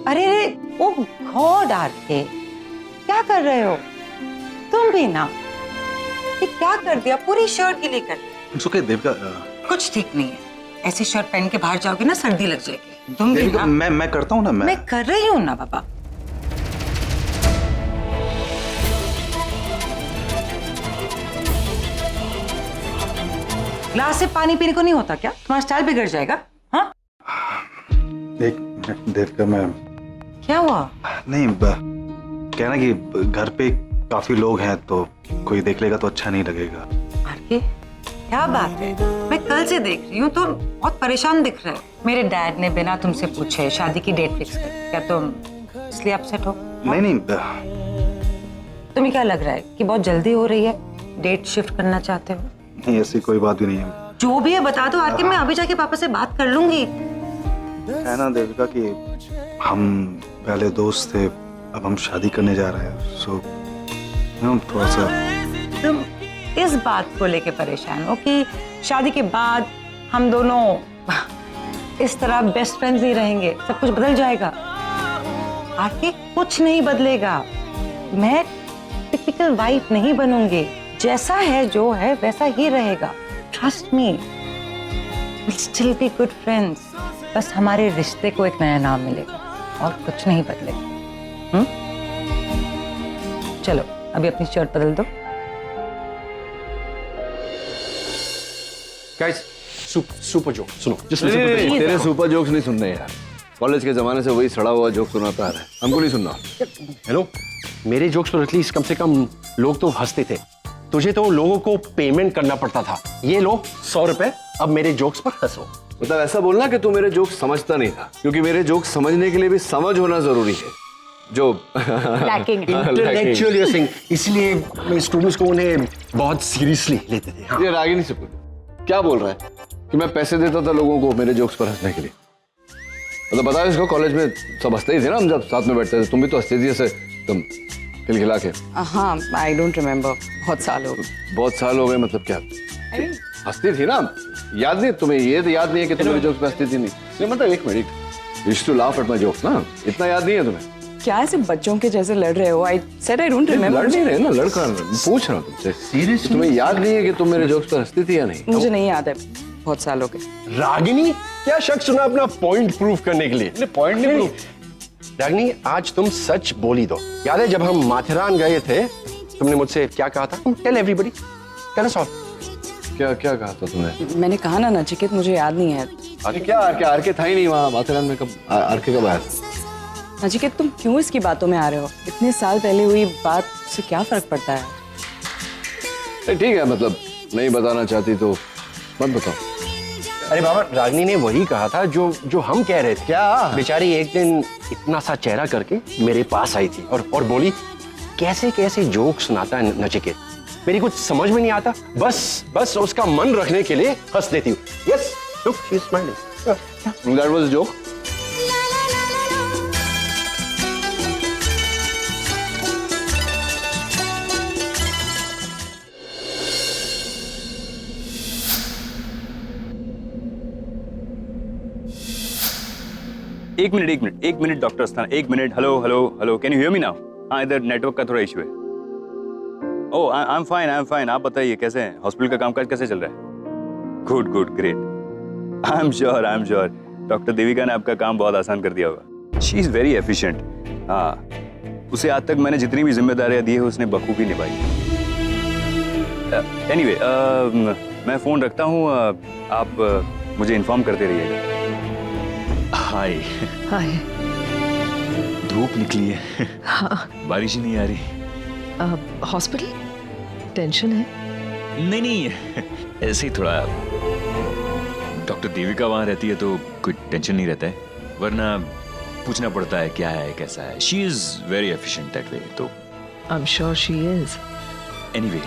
अरे ओ God R K, क्या कर रहे हो तुम भी ना? ये क्या कर दिया? पूरी शर्ट गीली कर दी। It's okay, Devika. कुछ ठीक नहीं है, ऐसी शर्ट पहन के बाहर जाओगे ना सर्दी लग जाएगी। तुम भी देविका, ना। मैं करता हूँ ना। मैं कर रही हूँ ना बाबा। ग्लास से पानी पीने को नहीं होता क्या? तुम्हारा स्टाइल बिगड़ जाएगा। हाँ, एक मिनट देविका, मैं क्या हुआ? नहीं कहना कि घर पे काफी लोग हैं तो कोई देख लेगा तो अच्छा नहीं लगेगा। आरके, क्या बात है? मैं कल से देख रही हूँ, तुम बहुत परेशान दिख रहे हो। मेरे डैड ने बिना तुमसे पूछे शादी की डेट फिक्स कर, क्या तुम इसलिए अपसेट हो? नहीं नहीं, तुम्हें क्या लग रहा है कि बहुत जल्दी हो रही है, डेट शिफ्ट करना चाहते हो? नहीं ऐसी कोई बात भी नहीं है। जो भी है बता दो आरके, मैं अभी जाके पापा से बात कर लूंगी। है ना देविका कि हम पहले दोस्त थे, अब हम शादी करने जा रहे हैं, सो थोड़ा सा। तुम इस बात को लेके परेशान हो कि शादी के बाद हम दोनों इस तरह बेस्ट फ्रेंड्स ही रहेंगे, सब कुछ बदल जाएगा? आरके, कुछ नहीं बदलेगा। मैं टिपिकल वाइफ नहीं बनूंगी, जैसा है जो है वैसा ही रहेगा। Trust me, we'll still be good friends। बस हमारे रिश्ते को एक नया नाम मिलेगा और कुछ नहीं बदलेगा। चलो अभी अपनी शर्ट बदल दो। गाइस, सुपर जोक सुनो। नहीं, तेरे सुपर जोक्स नहीं सुनने यार। कॉलेज के जमाने से वही सड़ा हुआ जोक सुनाता आ रहा है, हमको नहीं सुनना। हेलो, मेरे जोक्स पर एटलीस्ट कम से कम लोग तो हंसते थे। तुझे तो लोगों को पेमेंट करना पड़ता था। ये लो 100 रुपए, अब मेरे जोक्स पर हंसो। मतलब ऐसा बोलना कि तू मेरे जोक्स समझता नहीं था, क्योंकि मेरे जोक्स समझने के लिए भी समझ होना जरूरी है। जो इंटेलेक्चुअल यूजिंग, इसलिए स्टूडेंट्स को उन्हें बहुत सीरियसली लेते थे। हाँ। ये रागिनी से क्या बोल रहा है कि मैं पैसे देता था लोगों को मेरे जोक्स पर हंसने के लिए? मतलब बताओ इसको, कॉलेज में सब हंसते ही थे ना, हम जब साथ में बैठते थे। तुम भी तो हंसती थी ऐसे तुम खिलखिला के। हाँ, आई डोंट रिमेम्बर, बहुत साल हो गए। बहुत साल हो गए मतलब क्या? हंसती थी ना, याद नहीं तुम्हें? ये तो याद नहीं है कि तुम मेरे जोक्स पे हंसती थी? नहीं मतलब एक minute, used to laugh at my jokes ना, इतना याद नहीं है तुम्हें? क्या ऐसे बच्चों के जैसे लड़ रहे हो? I said I don't remember. लड़ नहीं रहे ना, लड़का पूछ रहा हूँ तुमसे। सीरियसली तुम्हें याद नहीं है कि तुम मेरे जोक्स पर हंसती थी या नहीं? मुझे नहीं याद है, बहुत साल हो गए। रागिनी, क्या शक सुना अपना पॉइंट प्रूव करने के लिए? पॉइंट नहीं प्रूव। रागिनी, आज तुम सच बोली दो। याद है जब हम माथेरान गए थे, तुमने मुझसे क्या कहा था? Tell everybody, tell us all. क्या क्या कहा था तुमने? मैंने कहा ना नचिकेत, मुझे याद नहीं है। क्या आरके था ही नहीं वहाँ माथेरान में? कब आरके कब आया था? नचिकेत, तुम क्यों इसकी बातों में आ रहे हो? इतने साल पहले हुई बात से क्या फर्क पड़ता है? ठीक है, मतलब नहीं बताना चाहती तो मत बताओ। अरे बाबा, रागिनी ने वही कहा था जो हम कह रहे थे। क्या? बेचारी एक दिन इतना सा चेहरा करके मेरे पास आई थी और बोली, कैसे कैसे जोक सुनाता है नचिकेत, मेरी कुछ समझ में नहीं आता, बस उसका मन रखने के लिए हंस देती हूँ। Yes, look, she is smiling. That was a joke. एक मिनट डॉक्टर अस्थाना, एक minute. Hello hello hello, can you hear me now? हाँ, इधर नेटवर्क का थोड़ा इशू है। ओह, आई एम फाइन। आप बताइए कैसे हैं? हॉस्पिटल का कामकाज कैसे चल रहा है? Good, great. I am sure doctor Devika ने आपका काम बहुत आसान कर दिया होगा। She is very efficient. हाँ, उसे आज तक मैंने जितनी भी जिम्मेदारियां दी है उसने बखूबी निभाई। एनीवे, मैं फोन रखता हूँ, आप मुझे इन्फॉर्म करते रहिएगा। हाय। धूप निकली है। हाँ। बारिश ही नहीं आ रही। हॉस्पिटल टेंशन है? नहीं, ऐसे ही थोड़ा। डॉक्टर देविका वहां रहती है तो कोई टेंशन नहीं रहता है, वरना पूछना पड़ता है क्या है कैसा है। She is very efficient that way. तो I am sure she is. Anyway,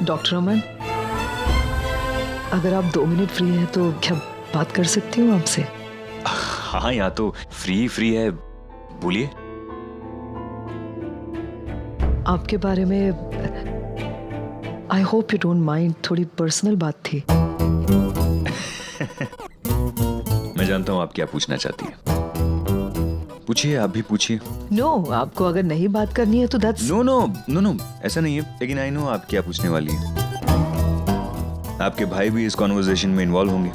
doctor Aman, अगर आप 2 मिनट फ्री हैं तो क्या बात कर सकती हूँ आपसे? हाँ, यहाँ तो फ्री है, बोलिए। आपके बारे में I hope you don't mind, थोड़ी पर्सनल बात थी। मैं जानता हूँ आप क्या पूछना चाहती है। पूछिए, आप भी पूछिए। नो, आपको अगर नहीं बात करनी है तो that's no no no no, ऐसा नहीं है, लेकिन आई नो आप क्या पूछने वाली है। आपके भाई भी इस कॉन्वर्सेशन में इन्वॉल्व होंगे।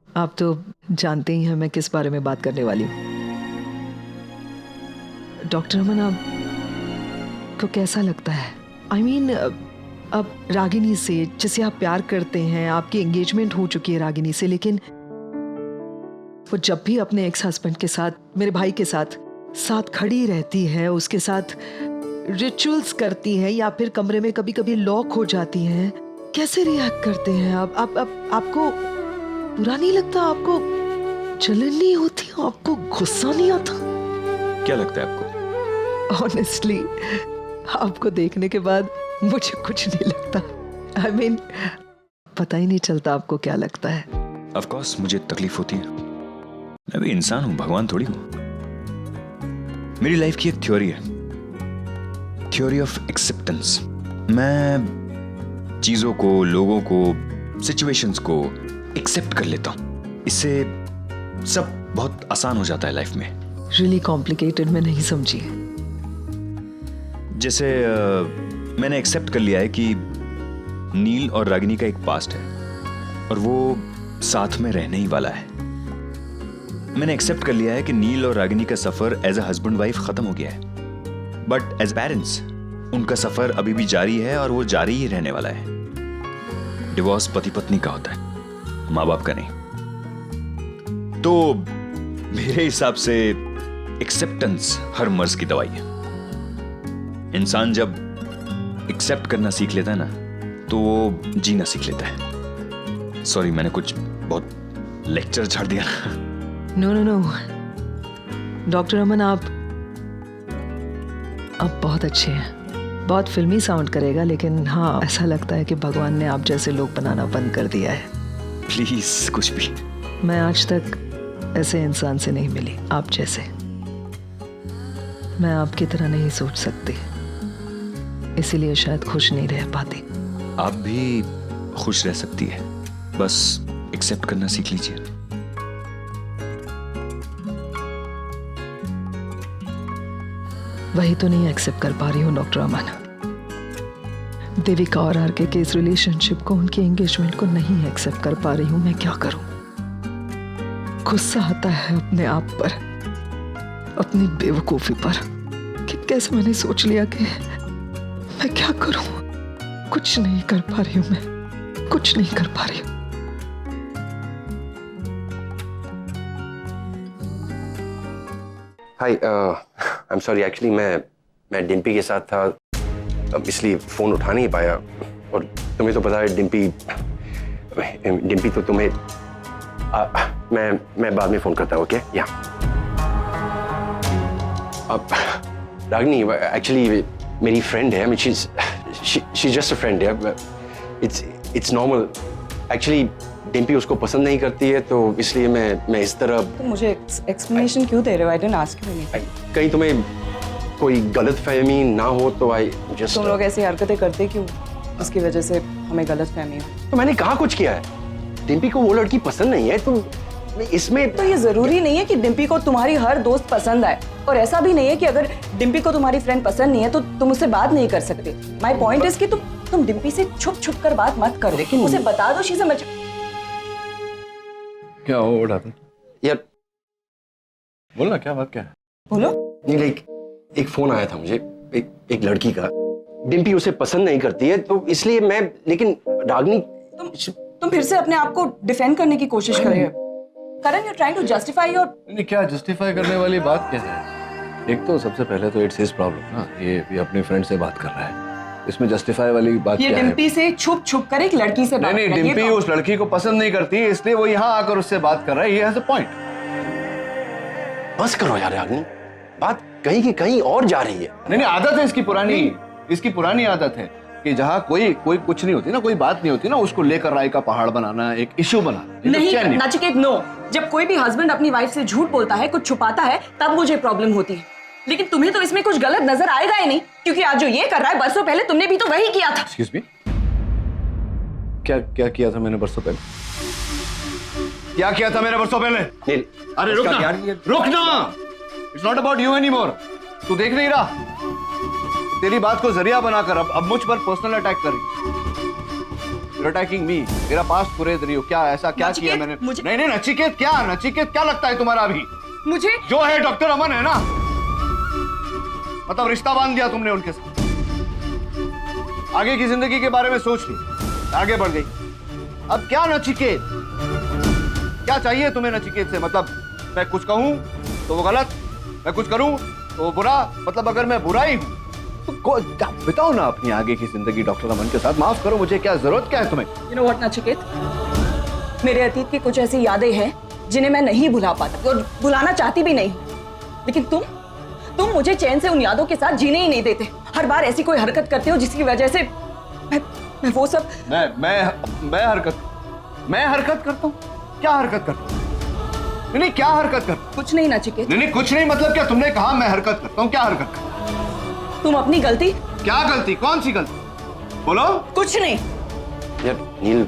आप तो जानते ही हैं मैं किस बारे में बात करने वाली हूँ। डॉक्टर अमन, आपको कैसा लगता है? आई मीन, अब रागिनी से, जिसे आप प्यार करते हैं, आपकी एंगेजमेंट हो चुकी है रागिनी से, लेकिन वो जब भी अपने एक्स हस्बैंड के साथ, मेरे भाई के साथ खड़ी रहती है, उसके साथ रिचुअल्स करती है, या फिर कमरे में कभी कभी लॉक हो जाती है, कैसे रिएक्ट करते हैं आप? आपको बुरा नहीं लगता? आपको जलन नहीं होती? आपको गुस्सा नहीं आता? क्या लगता है आपको? ऑनेस्टली, आपको देखने के बाद मुझे कुछ नहीं लगता। आई मीन, पता ही नहीं चलता आपको क्या लगता है। ऑफ कोर्स मुझे तकलीफ होती है, मैं भी इंसान हूं, भगवान थोड़ी हूं। मेरी लाइफ की एक थ्योरी है, थ्योरी ऑफ एक्सेप्टेंस। मैं चीजों को, लोगों को, सिचुएशंस को एक्सेप्ट कर लेता हूं। इससे सब बहुत आसान हो जाता है लाइफ में। रियली कॉम्प्लिकेटेड, मैं नहीं समझी। जैसे मैंने एक्सेप्ट कर लिया है कि नील और रागिनी का एक पास्ट है और वो साथ में रहने ही वाला है। मैंने एक्सेप्ट कर लिया है कि नील और रागिनी का सफर एज अ हस्बैंड वाइफ खत्म हो गया है, बट एज पेरेंट्स उनका सफर अभी भी जारी है और वो जारी ही रहने वाला है। डिवोर्स पति पत्नी का होता है, माँ बाप का नहीं। तो मेरे हिसाब से एक्सेप्टेंस हर मर्ज की दवाई है। इंसान जब एक्सेप्ट करना सीख लेता है ना, तो वो जीना सीख लेता है। सॉरी, मैंने कुछ बहुत लेक्चर छाड़ दिया। नो नो नो, डॉक्टर अमन, आप बहुत अच्छे हैं। बहुत फिल्मी साउंड करेगा, लेकिन हाँ, ऐसा लगता है कि भगवान ने आप जैसे लोग बनाना बंद कर दिया है। प्लीज कुछ भी। मैं आज तक ऐसे इंसान से नहीं मिली, आप जैसे। मैं आपकी तरह नहीं सोच सकती, इसीलिए शायद खुश नहीं रह पाती। आप भी खुश रह सकती है, बस एक्सेप्ट करना सीख लीजिए। वही तो नहीं एक्सेप्ट कर पा रही हूँ डॉक्टर अमन। देविका और आरके के इस रिलेशनशिप को, उनकी एंगेजमेंट को नहीं एक्सेप्ट कर पा रही हूँ। मैं क्या करूं? गुस्सा आता है अपने आप पर, अपनी बेवकूफी पर, कि कैसे मैंने सोच लिया कि मैं क्या करूं। कुछ नहीं कर पा रही हूं, मैं कुछ नहीं कर पा रही हूं। हाय, आई एम सॉरी, एक्चुअली मैं डिम्पी के साथ था, अब इसलिए फोन उठा नहीं पाया। और तुम्हें तो पता है डिम्पी तो तुम्हें मैं बाद में फोन करता हूँ। ओके? या अब रागिनी एक्चुअली मेरी फ्रेंड है। शी जस्ट अ फ्रेंड है। It's normal. एक्चुअली डिम्पी उसको पसंद नहीं करती है, तो इसलिए मैं इस तरह। तुम मुझे एक्सप्लेनेशन क्यों दे रहे हो? I didn't ask you anything. कहीं तुम्हें कोई गलतफहमी ना हो, तो आई जस्ट। तुम लोग ऐसी हरकतें करते क्यों जिसकी वजह से हमें गलतफहमी हो? तो मैंने कहा कुछ किया है? डिम्पी को वो लड़की पसंद नहीं है, तो इसमें तो ये जरूरी नहीं है कि डिम्पी को तुम्हारी हर दोस्त पसंद आए, और ऐसा भी नहीं है कि अगर डिम्पी को तुम्हारी फ्रेंड पसंद नहीं है तो तुम उससे बात नहीं कर सकते। माय पॉइंट इज कि तुम डिम्पी से छुप कर बात मत करो, लेकिन उसे बता दो। शी इज अ क्या हो? What happened? यार बोलना, क्या बात क्या है? बोलो। नहीं, लाइक एक फोन आया था मुझे एक लड़की का। डिम्पी उसे पसंद नहीं करती है, तो इसलिए मैं। लेकिन रागिनी, तुम फिर से अपने आप को डिफेंड करने की कोशिश कर रहे हो। Karan, you trying to justify your. नहीं, क्या जस्टिफाई करने वाली बात क्या है? एक तो सबसे पहले तो इट्स हिज प्रॉब्लम ना, ये अपने फ्रेंड से बात कर रहा है, इसमें जस्टिफाई वाली बात ये क्या है? डिम्पी से छुप कर एक लड़की से बात नहीं, डिम्पी उस लड़की को पसंद नहीं करती, इसलिए वो यहाँ आकर उससे बात कर रहा है। ये हैज अ पॉइंट। बस करो यार रागिनी, बात कहीं की कहीं और जा रही है। नहीं, आदत है इसकी पुरानी आदत है कि जहाँ कोई कुछ नहीं होती ना, कोई बात नहीं होती ना, उसको लेकर राय का पहाड़ बनाना, एक इश्यू बनाना। नहीं नचिकेत, नो। जब कोई भी हस्बैंड अपनी वाइफ से झूठ बोलता है, कुछ छुपाता है, तब मुझे प्रॉब्लम होती है। लेकिन तुम्हें तो इसमें कुछ गलत नजर आएगा ही नहीं, क्योंकि आज जो ये कर रहा है, बरसों पहले तुमने भी तो वही किया था। एक्सक्यूज मी, क्या किया था मैंने बरसों पहले? क्या किया था मेरे बरसों पहले? नील, अरे उसका रुकना क्या- रुकना, it's not about you any more. तू देख नहीं रहा? तेरी बात को जरिया बनाकर अब मुझ पर पर्सनल अटैक कर रही, अटैकिंग मी। मेरा पास्ट कुरेद रही हो क्या? ऐसा क्या किया मैंने? नहीं नहीं नचिकेत, क्या लगता है तुम्हारा अभी? मुझे जो है डॉक्टर अमन है ना, मतलब रिश्ता बांध दिया तुमने उनके साथ। आगे की जिंदगी के बारे में सोच ली, आगे बढ़ गई। अब क्या नचिकेत, क्या चाहिए तुम्हें नचिकेत से? मतलब मैं कुछ कहूं तो वो गलत, मैं कुछ करूं तो वो बुरा, मतलब अगर मैं बुरा ही हूं तो बताओ ना अपनी आगे की जिंदगी डॉक्टर अमन के साथ। माफ करो मुझे, क्या जरूरत क्या है तुम्हें? यू नो व्हाट नचिकेत, मेरे अतीत की कुछ ऐसी यादें हैं जिन्हें मैं नहीं भुला पाती और भुलाना चाहती भी नहीं। लेकिन तुम मुझे चैन से उन यादों के साथ जीने ही नहीं देते। हर बार ऐसी कोई हरकत करते हो जिसकी वजह से मैं वो सब। मैं हरकत करता हूँ? क्या हरकत करता हूँ? नहीं क्या हरकत करता? कुछ नहीं नचिकेत। नहीं कुछ नहीं मतलब क्या? तुमने कहा मैं हरकत करता हूँ, क्या हरकत करता? तुम अपनी गलती। क्या गलती? कौन सी गलती? बोलो। कुछ नहीं यार नील,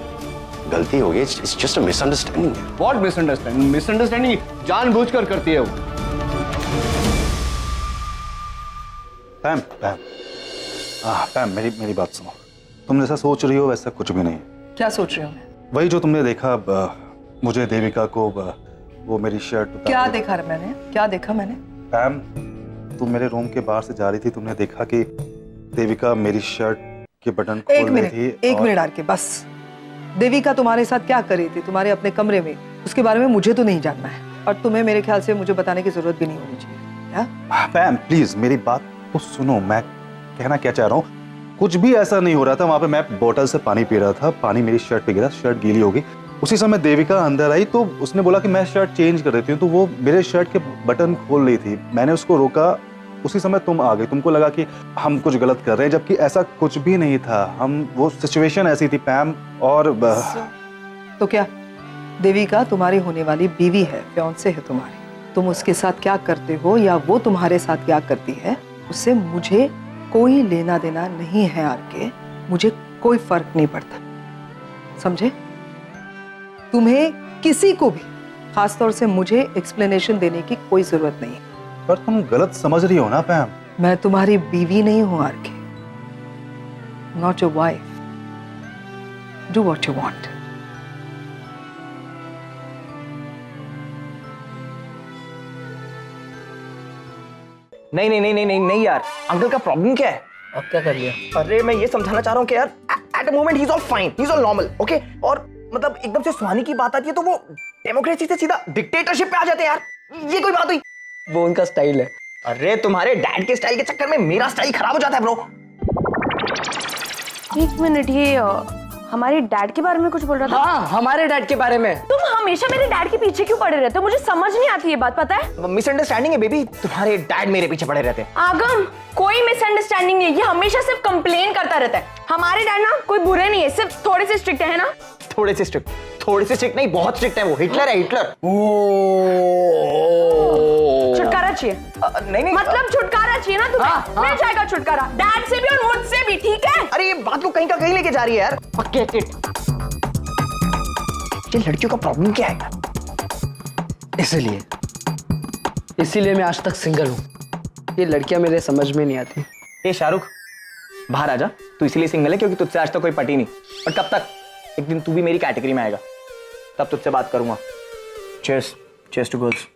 गलती हो गई, it's just a misunderstanding. What misunderstanding? Misunderstanding जानबूझकर करती है वो। पैम पैम, पैम मेरी बात सुनो। तुम जैसा सोच रही हो वैसा कुछ भी नहीं है। क्या सोच रही हूँ मैं? वही जो तुमने देखा, मुझे देविका को वो मेरी शर्ट क्या देखा मैंने? क्या देखा मैंने? पैम, तुम मेरे रूम के बाहर से जा रही थी, तुमने देखा कि देविका मेरी शर्ट के बटन खोल रही थी। एक मिनट आर के, बस। देविका तुम्हारे साथ क्या कर रही थी तुम्हारे अपने कमरे में, उसके बारे में मुझे तो नहीं जानना है, और तुम्हें मेरे ख्याल से मुझे बताने की जरूरत भी नहीं होनी चाहिए। क्या? पैम प्लीज मेरी बात तो सुनो, मैं कहना क्या चाह रहा हूँ। कुछ भी ऐसा नहीं हो रहा था वहां पे। मैं बोतल से पानी पी रहा था, पानी मेरी शर्ट पे गिरा, शर्ट गीली हो गई। उसी समय देविका अंदर आई तो उसने बोला कि मैं शर्ट चेंज कर देती हूँ, तो वो मेरे शर्ट के बटन खोल रही थी। मैंने उसको रोका, उसी समय तुम आ गई। तुमको लगा कि हम कुछ गलत कर रहे हैं, जबकि ऐसा कुछ भी नहीं था। वो सिचुएशन ऐसी थी पैम। और तो क्या देविका तुम्हारी होने वाली बीवी है, फियांसे है तुम्हारी। तुम उसके साथ क्या करते हो या वो तुम्हारे साथ क्या करती है, उससे मुझे कोई लेना देना नहीं है आर के। मुझे कोई फर्क नहीं पड़ता, समझे? तुम्हें किसी को भी, खासतौर से मुझे एक्सप्लेनेशन देने की कोई जरूरत नहीं है। पर तुम गलत समझ रही हो ना पैम। मैं तुम्हारी बीवी नहीं हूं आर के, not your wife. Do what you want. नहीं नहीं नहीं नहीं नहीं नहीं यार, अंकल का प्रॉब्लम क्या है? अब क्या कर लिया? अरे मैं ये समझाना चाह रहा हूँ कि यार at a moment he is all fine, he is all normal, okay? और मतलब एकदम से सुहानी की बात आती है तो वो डेमोक्रेसी से सीधा डिक्टेटरशिप पे आ जाते हैं यार। ये कोई बात हुई? वो उनका स्टाइल है। अरे तुम्हारे डैड के स्टाइल के चक्कर में मेरा स्टाइल खराब हो जाता है ब्रो। एक मिनट, ये हमारे डैड के बारे में कुछ बोल रहा था? हाँ, हमारे डैड के बारे में। तुम हमेशा मेरे डैड के पीछे क्यों पड़े रहते हो? मुझे समझ नहीं आती ये बात, पता है? मिसअंडरस्टैंडिंग है बेबी, तुम्हारे डैड मेरे पीछे पड़े रहते हैं। आगम, कोई मिसअंडरस्टैंडिंग नहीं है, ये हमेशा सिर्फ कंप्लेन करता रहता है। हमारे डैड ना कोई बुरे नहीं है, सिर्फ थोड़े से स्ट्रिक्ट है ना? थोड़े से स्ट्रिक्ट नहीं, बहुत स्ट्रिक्ट है वो। हिटलर है, हिटलर। छुटकारा चाहिए? नहीं मतलब छुटकारा चाहिए ना तुम्हें? मिल जाएगा छुटकारा, डैड से भी और मुझसे भी, ठीक है? अरे ये बात को कहीं का कहीं लेके जा रही है यार। ये लड़कियों का प्रॉब्लम क्या है? इसीलिए मैं आज तक सिंगल हूँ। ये लड़कियां मेरे समझ में नहीं आती। ए शाहरुख, बाहर आ जा। तू इसीलिए सिंगल है क्योंकि तुझसे आज तक कोई पटी नहीं। और कब तक? एक दिन तू भी मेरी कैटेगरी में आएगा, तब तुझसे बात करूंगा। Cheers, cheers to girls.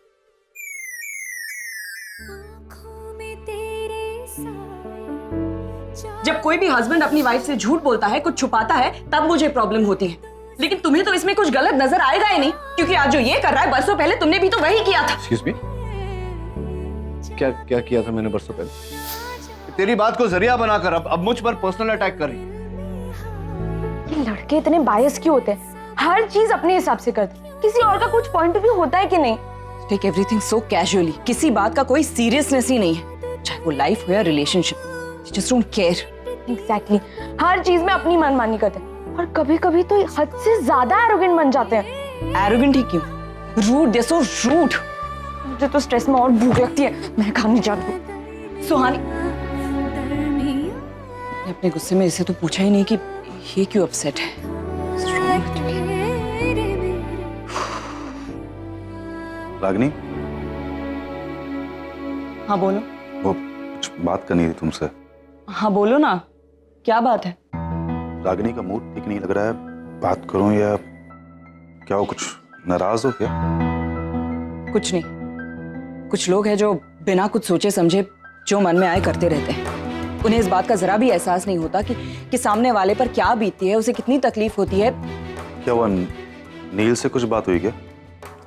जब कोई भी हस्बैंड अपनी वाइफ से झूठ बोलता है, कुछ छुपाता है, तब मुझे प्रॉब्लम होती है। लेकिन तुम्हें तो इसमें कुछ गलत नजर आएगा ही नहीं, क्योंकि आज जो ये कर रहा है, बरसों पहले तुमने भी तो वही किया था। एक्सक्यूज मी, क्या किया था मैंने बरसों पहले? तेरी बात को जरिया बनाकर अब मुझ पर पर्सनल अटैक कर रही है। ये लड़के इतने बायस क्यों होते हैं? हर चीज अपने हिसाब से करते हैं, किसी और का कुछ पॉइंट ऑफ व्यू होता है कि नहीं? टेक एवरीथिंग सो कैजुअली, किसी बात का कोई सीरियसनेस ही नहीं है, चाहे वो लाइफ हो या relationship. Just don't care. Exactly, हर चीज में अपनी मनमानी करते हैं और कभी कभी तो हद से ज्यादा एरोगेंट बन जाते हैं। एरोगेंट ही क्यों? रूड, दे सो रूड। मुझे तो स्ट्रेस में और भूख लगती है, मैं खा नहीं चाहती। सुहानी, मैं अपने गुस्से में इसे तो पूछा ही नहीं कि ये क्यों अपसेट है। रागिनी, हाँ बोलो। वो कुछ बात करनी थी तुमसे। हाँ बोलो ना, क्या बात है? रागिनी का मूड ठीक नहीं लग रहा है, बात करूं या क्या? वो कुछ नाराज हो क्या? कुछ नहीं। कुछ लोग हैं जो बिना कुछ सोचे समझे जो मन में आए करते रहते हैं। उन्हें इस बात का जरा भी एहसास नहीं होता कि सामने वाले पर क्या बीतती है, उसे कितनी तकलीफ होती है। क्या वो नील से कुछ बात हुई क्या?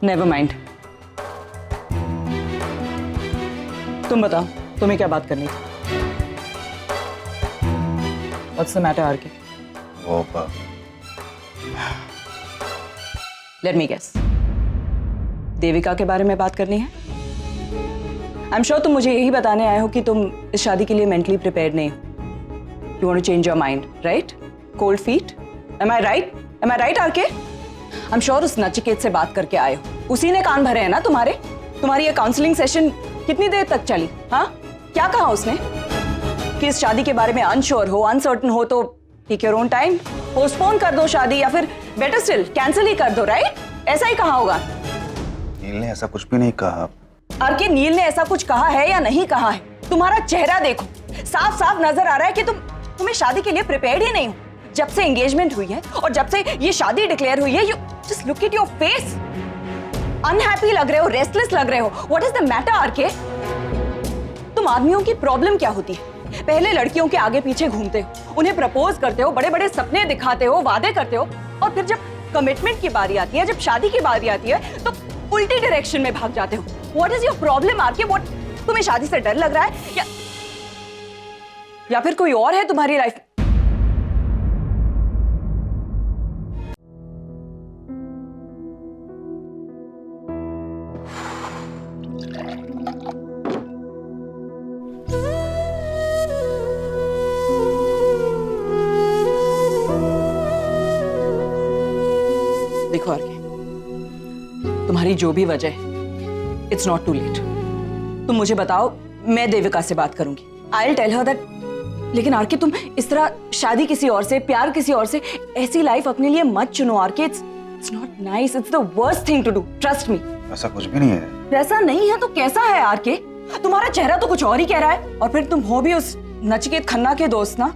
Never mind. तुम बताओ, तुम्हें क्या बात करनी थी? What's the matter, RK? वो Let me guess. देविका के बारे में बात करनी है? I'm sure तुम मुझे यही बताने आए हो कि तुम इस शादी के लिए मेंटली प्रिपेयर्ड नहीं हो। You want to change your mind, right? Cold feet? Am I right? Am I right, RK? I'm sure उस नचिकेत से बात करके आए हो। उसी ने कान भरे हैं ना तुम्हारे? तुम्हारी ये काउंसलिंग सेशन कितनी देर तक चली? हाँ? क्या कहा उसने? कि इस शादी के बारे में अनश्योर हो, अनसर्टन हो तो take your own time, postpone कर दो शादी, या फिर बेटर स्टिल कैंसिल ही कर दो, राइट? ऐसा ही कहा होगा। नील ने ऐसा कुछ भी नहीं कहा। आरके, नील ने ऐसा कुछ कहा है या नहीं कहा है? तुम्हारा चेहरा देखो, साफ साफ नजर आ रहा है कि तुम्हें शादी के लिए प्रिपेयर्ड ही नहीं हो। जब से एंगेजमेंट हुई है और जब से ये शादी डिक्लेयर हुई है, you just look at your face. Unhappy लग रहे हो, रेस्टलेस लग रहे हो। What is the matter, RK? तुम आदमियों की प्रॉब्लम क्या होती है? पहले लड़कियों के आगे पीछे घूमते हो, उन्हें प्रपोज करते हो, बड़े बड़े सपने दिखाते हो, वादे करते हो, और फिर जब कमिटमेंट की बारी आती है, जब शादी की बारी आती है, तो उल्टी डायरेक्शन में भाग जाते हो। What is your problem, RK? What, तुम्हें शादी से डर लग रहा है या फिर कोई और है तुम्हारी लाइफ? देखो आरके, तुम्हारी जो भी वजह है, इट्स नॉट टू लेट। तुम मुझे बताओ, मैं देविका से बात करूंगी। I will tell her that. लेकिन आरके, तुम इस तरह शादी किसी और से, प्यार किसी और से, ऐसी लाइफ अपने लिए मत चुनो RK. It's not nice, it's the worst thing to do, trust me. ऐसा कुछ भी नहीं है। ऐसा नहीं है तो कैसा है आरके? तुम्हारा चेहरा तो कुछ और ही कह रहा है। और फिर तुम हो भी उस नचिकेत खन्ना के दोस्त ना,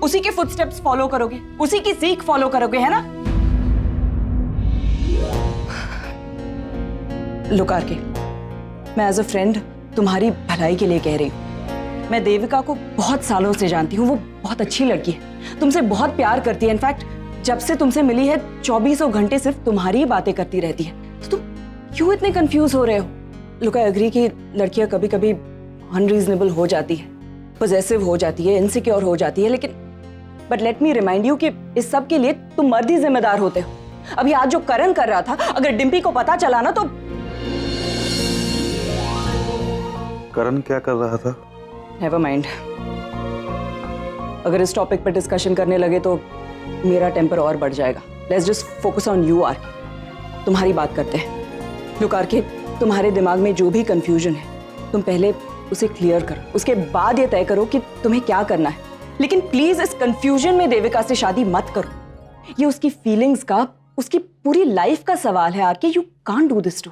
उसी के फुटस्टेप्स फॉलो करोगे, उसी की सीख फॉलो करोगे, है ना? लुक आरके, मैं एज अ फ्रेंड तुम्हारी भलाई के लिए कह रही हूँ। मैं देविका को बहुत सालों से जानती हूँ, वो बहुत अच्छी लड़की है, तुमसे बहुत प्यार करती है। इनफैक्ट जब से तुमसे मिली है 24 घंटे सिर्फ तुम्हारी ही बातें करती रहती है। तो तुम क्यों इतने कंफ्यूज हो रहे हो? लुक, आई एग्री कि लड़कियां कभी कभी अनरीजनेबल हो जाती है, पॉसेसिव हो जाती है, इनसिक्योर हो जाती है, लेकिन but let me remind you कि इस सब के लिए तुम मर्द ही जिम्मेदार होते हो। अभी आज जो करण कर रहा था, अगर डिम्पी को पता चला ना तो। करण क्या कर रहा था? Never mind. अगर इस टॉपिक पर डिस्कशन करने लगे तो मेरा टेम्पर और बढ़ जाएगा। Let's just focus on you RK. तुम्हारी बात करते हैं। लुक आरके, तुम्हारे दिमाग में जो भी कंफ्यूजन है, तुम पहले उसे क्लियर करो, उसके बाद ये तय करो कि तुम्हें क्या करना है। लेकिन प्लीज इस कंफ्यूजन में देविका से शादी मत करो। ये उसकी फीलिंग्स का, उसकी पूरी लाइफ का सवाल है RK. You can't do this to.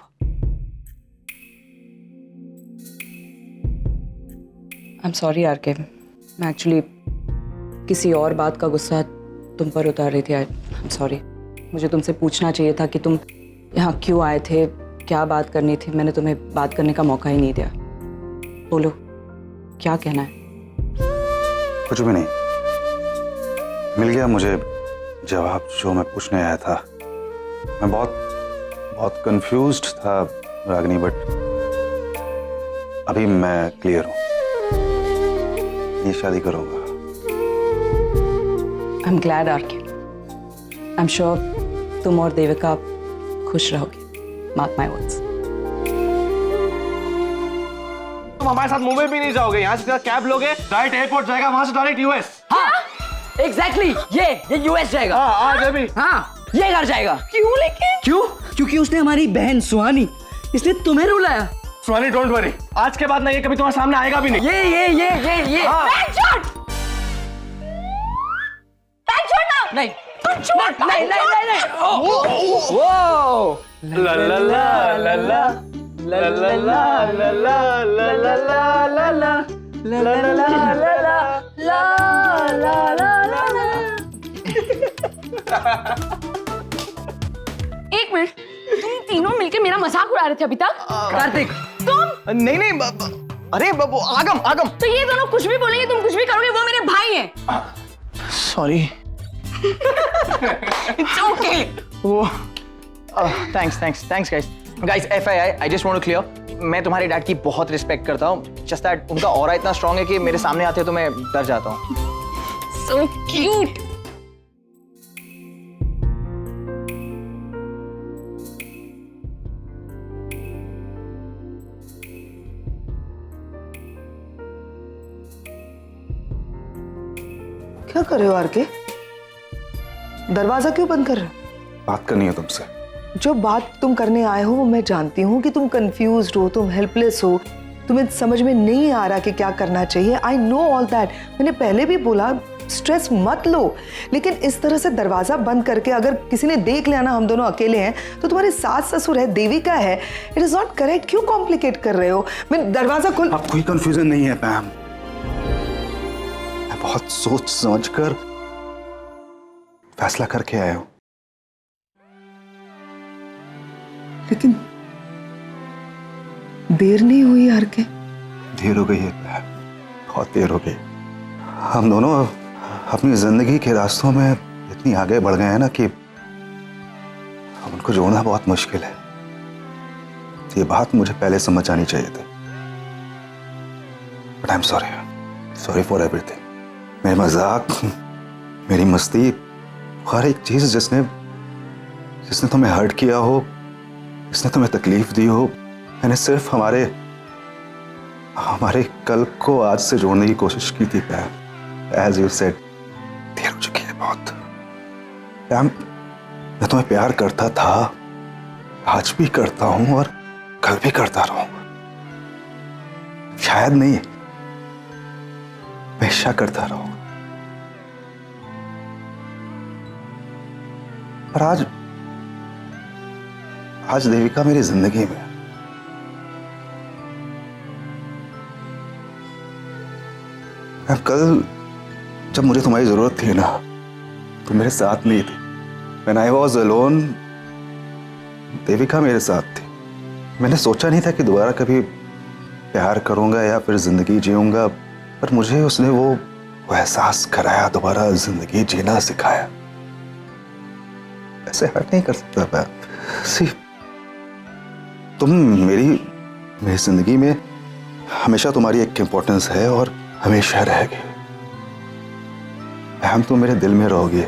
I am sorry RK, मैं एक्चुअली किसी और बात का गुस्सा तुम पर उतार रही थी। आई एम सॉरी। मुझे तुमसे पूछना चाहिए था कि तुम यहाँ क्यों आए थे, क्या बात करनी थी। मैंने तुम्हें बात करने का मौका ही नहीं दिया। बोलो, क्या कहना है? कुछ भी नहीं, मिल गया मुझे जवाब जो मैं पूछने आया था। मैं बहुत कंफ्यूज्ड था रागिनी, बट अभी मैं क्लियर हूँ। ये शादी करूंगा। I am glad RK. I am sure तुम और देविका खुश रहोगे। Mark my words. तुम हमारे साथ मुंबई भी नहीं जाओगे, यहाँ से कैब लोगे, डायरेक्ट एयरपोर्ट जाएगा, वहां से डायरेक्ट यूएस। हाँ एग्जैक्टली, ये यूएस जाएगा। हाँ आज अभी। हाँ ये घर जाएगा। क्यों लेकिन? क्यों? क्योंकि उसने हमारी बहन सुहानी, इसने तुम्हें रुलाया। सुहानी डोंट वरी, आज के बाद ना ये कभी तुम्हारे सामने आएगा भी नहीं। ये हाँ। नहीं नहीं। ओ ला ला ला ला ला ला ला ला ला ला ला ला ला ला ला ला ला ला ला। एक मिनट, तुम तीनों मिलके मेरा मजाक उड़ा रहे थे अभी तक। कार्तिक, तुम नहीं नहीं अरे बाबू आगम आगम। तो ये दोनों कुछ भी बोलेंगे, तुम कुछ भी करोगे, वो मेरे भाई हैं। सॉरी। It's okay. वो thanks thanks thanks guys guys FYI I just want to clear, मैं तुम्हारे डैड की बहुत रिस्पेक्ट करता हूँ, जस्ट दैट उनका ऑरा इतना स्ट्रांग है कि मेरे सामने आते तो मैं डर जाता हूँ। So cute. क्या कर रहे हो आरके? दरवाजा क्यों बंद कर रहे हो? बात करनी है तुमसे। जो बात तुम करने आए हो वो मैं जानती हूँ कि तुम कंफ्यूज्ड हो, तुम हेल्पलेस हो, तुम्हें समझ में नहीं आ रहा कि क्या करना चाहिए। I know all that. मैंने पहले भी बोला स्ट्रेस मत लो, लेकिन इस तरह से दरवाजा बंद करके अगर किसी ने देख लिया ना हम दोनों अकेले हैं, तो तुम्हारे सास ससुर है, देविका है, इट इज नॉट करेक्ट। क्यों कॉम्प्लिकेट कर रहे हो? मैं दरवाजा खोल। अब कोई कंफ्यूजन नहीं है पैम, मैं बहुत सोच समझ कर फैसला करके आया हूं। लेकिन देर नहीं हुई आरके? देर हो गई है पैम, बहुत देर हो गई। हम दोनों अपनी जिंदगी के रास्तों में इतनी आगे बढ़ गए हैं ना कि अब उनको जोड़ना बहुत मुश्किल है। ये बात मुझे पहले समझ आनी चाहिए थी। But I am sorry for everything. मेरे मजाक, मेरी मस्ती, हर एक चीज जिसने तुम्हें हर्ट किया हो, जिसने तुम्हें तकलीफ दी हो, मैंने सिर्फ हमारे कल को आज से जोड़ने की कोशिश की थी पैम। एज यू सेड, देर हो चुकी है बहुत। पैम, मैं तुम्हें प्यार करता था, आज भी करता हूं और कल भी करता रहूंगा। शायद नहीं, हमेशा करता रहूंगा। पर आज देविका मेरी जिंदगी में है। कल जब मुझे तुम्हारी जरूरत थी ना, तुम मेरे साथ नहीं थी। When I was alone, Devika मेरे साथ थी। मैंने सोचा नहीं था कि दोबारा कभी प्यार करूंगा या फिर जिंदगी जीऊंगा, पर मुझे उसने वो एहसास कराया, दोबारा जिंदगी जीना सिखाया। ऐसे हर्ट नहीं कर सकता मैं। सी, तुम मेरी जिंदगी में हमेशा तुम्हारी एक इम्पोर्टेंस है और हमेशा रहेगी। तुम मेरे दिल में रहोगे।